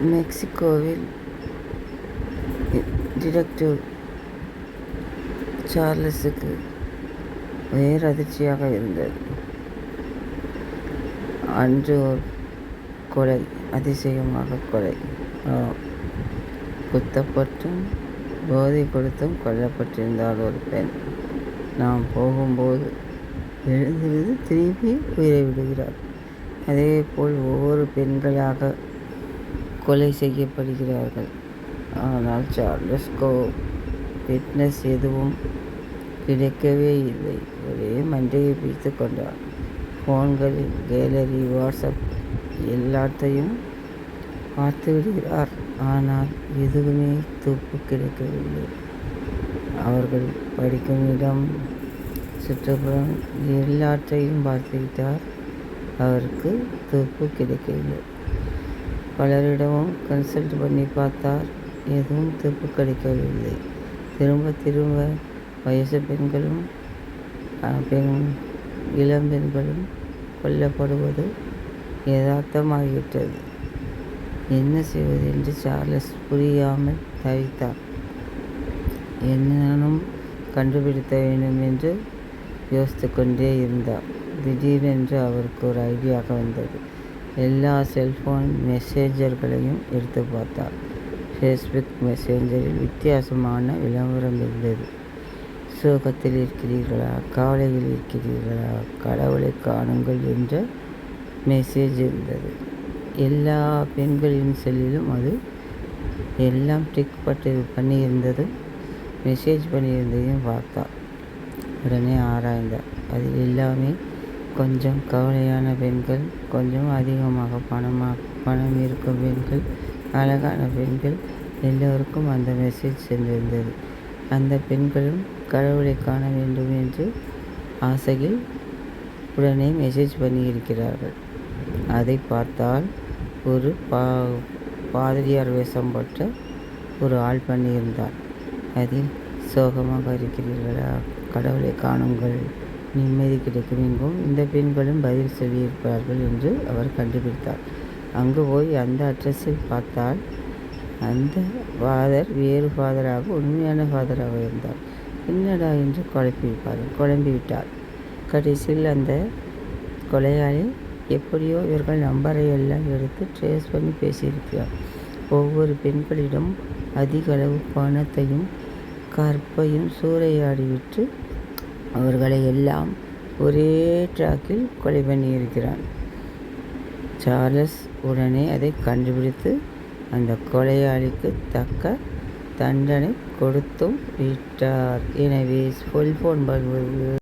மெக்சிகோவில் டிடெக்டிவ் சார்லஸுக்கு அதிர்ச்சியாக இருந்தது. அன்று ஒரு கொலை, அதிசயமாக கொலை. குத்தப்பட்டும் போதை கொடுத்தும் கொல்லப்பட்டிருந்தாள் ஒரு பெண். நாம் போகும்போது எழுந்திருந்து திரும்பி உயிரை விடுகிறார். அதேபோல் ஒவ்வொரு பெண்களாக கொலை செய்யப்படுகிறார்கள். ஆனால் சார்லஸ்கோ விட்னஸ் எதுவும் கிடைக்கவே இல்லை. ஒரே மண்டையை பிடித்து கொண்டார். ஃபோன்களில் கேலரி, வாட்ஸ்அப் எல்லாத்தையும் பார்த்து விடுகிறார். ஆனால் எதுவுமே துப்பு கிடைக்கவில்லை. அவர்கள் படிக்கும் இடம், சுற்றுப்புறம் எல்லாற்றையும் பார்த்துவிட்டார். அவருக்கு துப்பு கிடைக்கவில்லை. பலரிடமும் கன்சல்ட் பண்ணி பார்த்தார். எதுவும் துப்பு கிடைக்கவில்லை. திரும்ப திரும்ப வயசு பெண்களும் இளம்பெண்களும் கொல்லப்படுவது யதார்த்தமாகிவிட்டது. என்ன செய்வது என்று சார்லஸ் புரியாமல் தவித்தார். என்னனும் கண்டுபிடிக்க வேண்டும் என்று யோசித்து கொண்டே இருந்தார். திடீரென்று அவருக்கு ஒரு ஐடியாக வந்தது. எல்லா செல்போன் மெசேஜர்களையும் எடுத்து பார்த்தார். ஃபேஸ்புக் மெசேஞ்சரில் வித்தியாசமான விளம்பரம் இருந்தது. சோகத்தில் இருக்கிறீர்களா, கவலையில் இருக்கிறீர்களா, கடவுளை காணுங்கள் என்ற மெசேஜ் இருந்தது. எல்லா பெண்களின் செல்லிலும் அது எல்லாம் டிக் பண்ணியிருந்ததும் மெசேஜ் பண்ணியிருந்ததையும் பார்த்தார். உடனே ஆராய்ந்தார். அதில் எல்லாமே கொஞ்சம் கவலையான பெண்கள், கொஞ்சம் அதிகமாக பணம் இருக்கும் பெண்கள், அழகான பெண்கள், எல்லோருக்கும் அந்த மெசேஜ் சென்றிருந்தது. அந்த பெண்களும் கடவுளை காண வேண்டும் என்று ஆசையில் உடனே மெசேஜ் பண்ணியிருக்கிறார்கள். அதை பார்த்தால் ஒரு பாதிரியார் வேஷம் போட்ட ஒரு ஆள் பண்ணியிருந்தார். அதில் சோகமாக இருக்கிறீர்களா, கடவுளை காணுங்கள், நிம்மதி கிடைக்கும் எங்கும் இந்த பெண்களும் பதில் சொல்லியிருப்பார்கள் என்று அவர் கண்டுபிடித்தார். அங்கு போய் அந்த அட்ரஸில் பார்த்தால் அந்த ஃபாதர் வேறு ஃபாதராக, உண்மையான ஃபாதராக இருந்தார். என்னடா என்று குழம்பிவிட்டார். கடைசியில் அந்த கொலையாளி எப்படியோ இவர்கள் நம்பரை எல்லாம் எடுத்து ட்ரேஸ் பண்ணி பேசியிருக்கிறார். ஒவ்வொரு பெண்களிடம் அதிக அளவு பணத்தையும் கற்பையும் சூறையாடிவிட்டு அவர்களை எல்லாம் ஒரே ட்ராக்கில் கொலை பண்ணியிருக்கிறான். சார்லஸ் உடனே அதை கண்டுபிடித்து அந்த கொலையாளிக்கு தக்க தண்டனை கொடுத்தும் விட்டார். எனவே செல்போன்